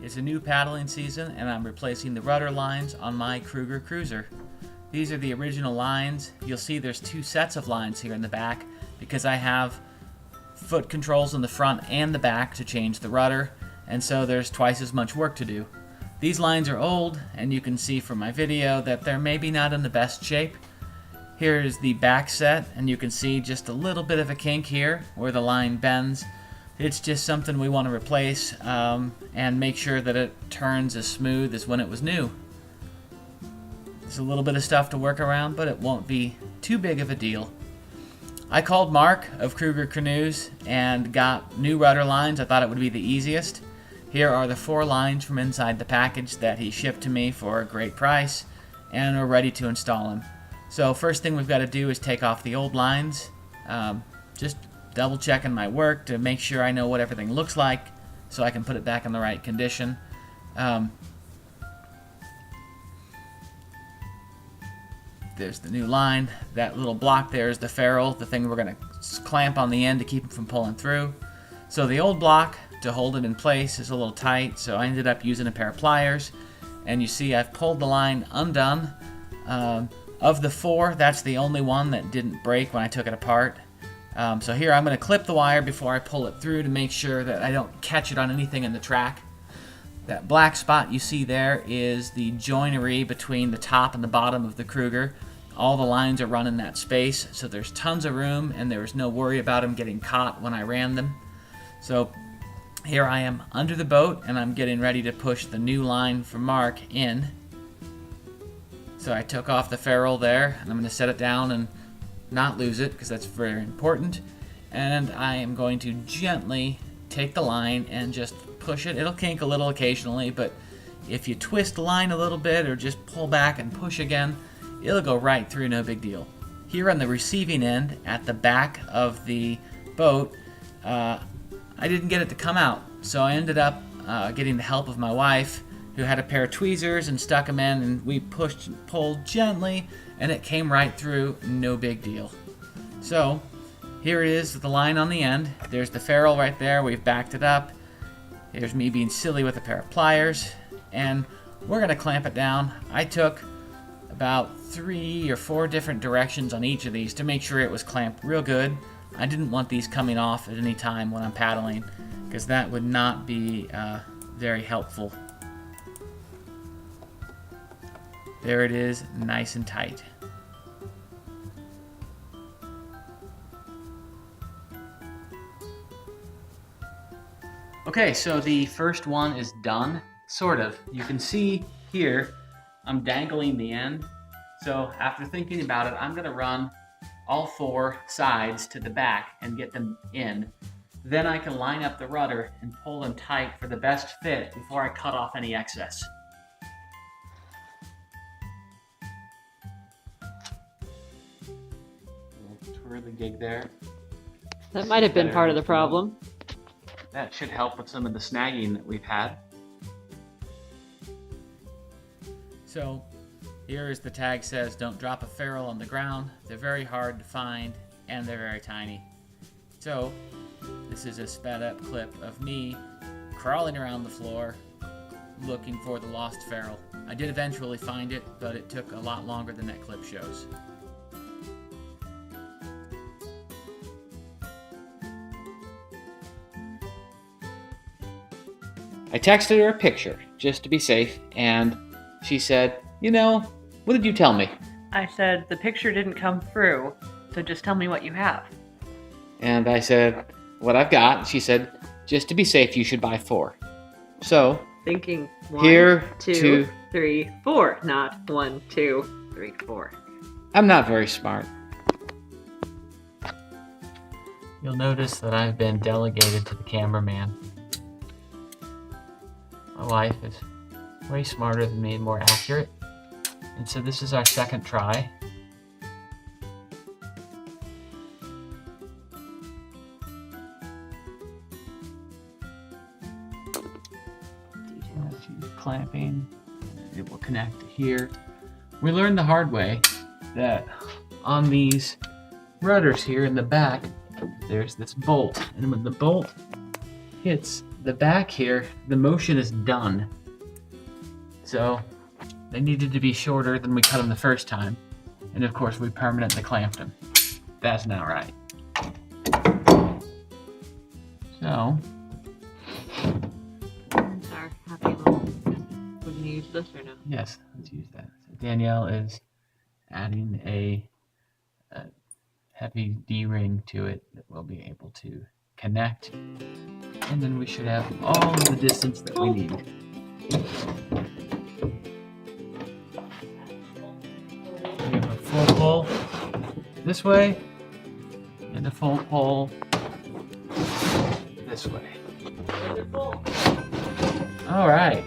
It's a new paddling season and I'm replacing the rudder lines on my Kruger Cruiser. These are the original lines. You'll see there's two sets of lines here in the back because I have foot controls in the front and the back to change the rudder, and so there's twice as much work to do. These lines are old, and you can see from my video that they're maybe not in the best shape. Here is the back set, and you can see just a little bit of a kink here where the line bends. It's just something we want to replace and make sure that it turns as smooth as when it was new. There's a little bit of stuff to work around, but it won't be too big of a deal. I called Mark of Kruger Canoes and got new rudder lines. I thought it would be the easiest. Here are the 4 lines from inside the package that he shipped to me for a great price, and we're ready to install them. So first thing we've got to do is take off the old lines. Just double checking my work to make sure I know what everything looks like so I can put it back in the right condition. There's the new line. That little block there is the ferrule, the thing we're going to clamp on the end to keep it from pulling through. So the old block to hold it in place is a little tight, so I ended up using a pair of pliers. And you see I've pulled the line undone. Of the 4, that's the only one that didn't break when I took it apart. So here I'm going to clip the wire before I pull it through to make sure that I don't catch it on anything in the track. That black spot you see there is the joinery between the top and the bottom of the Kruger. All the lines are run in that space, so there's tons of room and there was no worry about them getting caught when I ran them. So here I am under the boat and I'm getting ready to push the new line from Mark in. So I took off the ferrule there and I'm going to set it down and not lose it because that's very important. And I am going to gently take the line and just push it. It'll kink a little occasionally, but if you twist the line a little bit or just pull back and push again, it'll go right through, no big deal. Here on the receiving end at the back of the boat, I didn't get it to come out, so I ended up getting the help of my wife, who had a pair of tweezers and stuck them in, and we pushed and pulled gently and it came right through, no big deal. So here it is, the line on the end. There's the ferrule right there. We've backed it up. Here's me being silly with a pair of pliers, and we're going to clamp it down. I took about 3 or 4 different directions on each of these to make sure it was clamped real good. I didn't want these coming off at any time when I'm paddling because that would not be very helpful. There it is, nice and tight. Okay, so the first one is done, sort of. You can see here, I'm dangling the end. So after thinking about it, I'm gonna run all 4 sides to the back and get them in. Then I can line up the rudder and pull them tight for the best fit before I cut off any excess. Twirly gig there. That might have been part of the problem. That should help with some of the snagging that we've had. So here is the tag says, don't drop a ferrule on the ground. They're very hard to find and they're very tiny. So this is a sped up clip of me crawling around the floor looking for the lost ferrule. I did eventually find it, but it took a lot longer than that clip shows. I texted her a picture just to be safe, and she said, you know, what did you tell me? I said, the picture didn't come through, so just tell me what you have. And I said, what I've got. She said, just to be safe, you should buy 4. So, Thinking 1, here, 2, 3, 4, not 1, 2, 3, 4. I'm not very smart. You'll notice that I've been delegated to the cameraman. My wife is way smarter than me and more accurate. And so this is our second try. She's clamping. It will connect to here. We learned the hard way that on these rudders here in the back, there's this bolt. And when the bolt hits the back here, the motion is done. So they needed to be shorter than we cut them the first time. And of course we permanently clamped them. That's not right. So, Our happy moment. We're gonna use this or no? yes, let's use that. So Danielle is adding a heavy D-ring to it that we'll be able to connect. And then we should have all of the distance that we need. We have a full pull this way and a full pull this way. All right.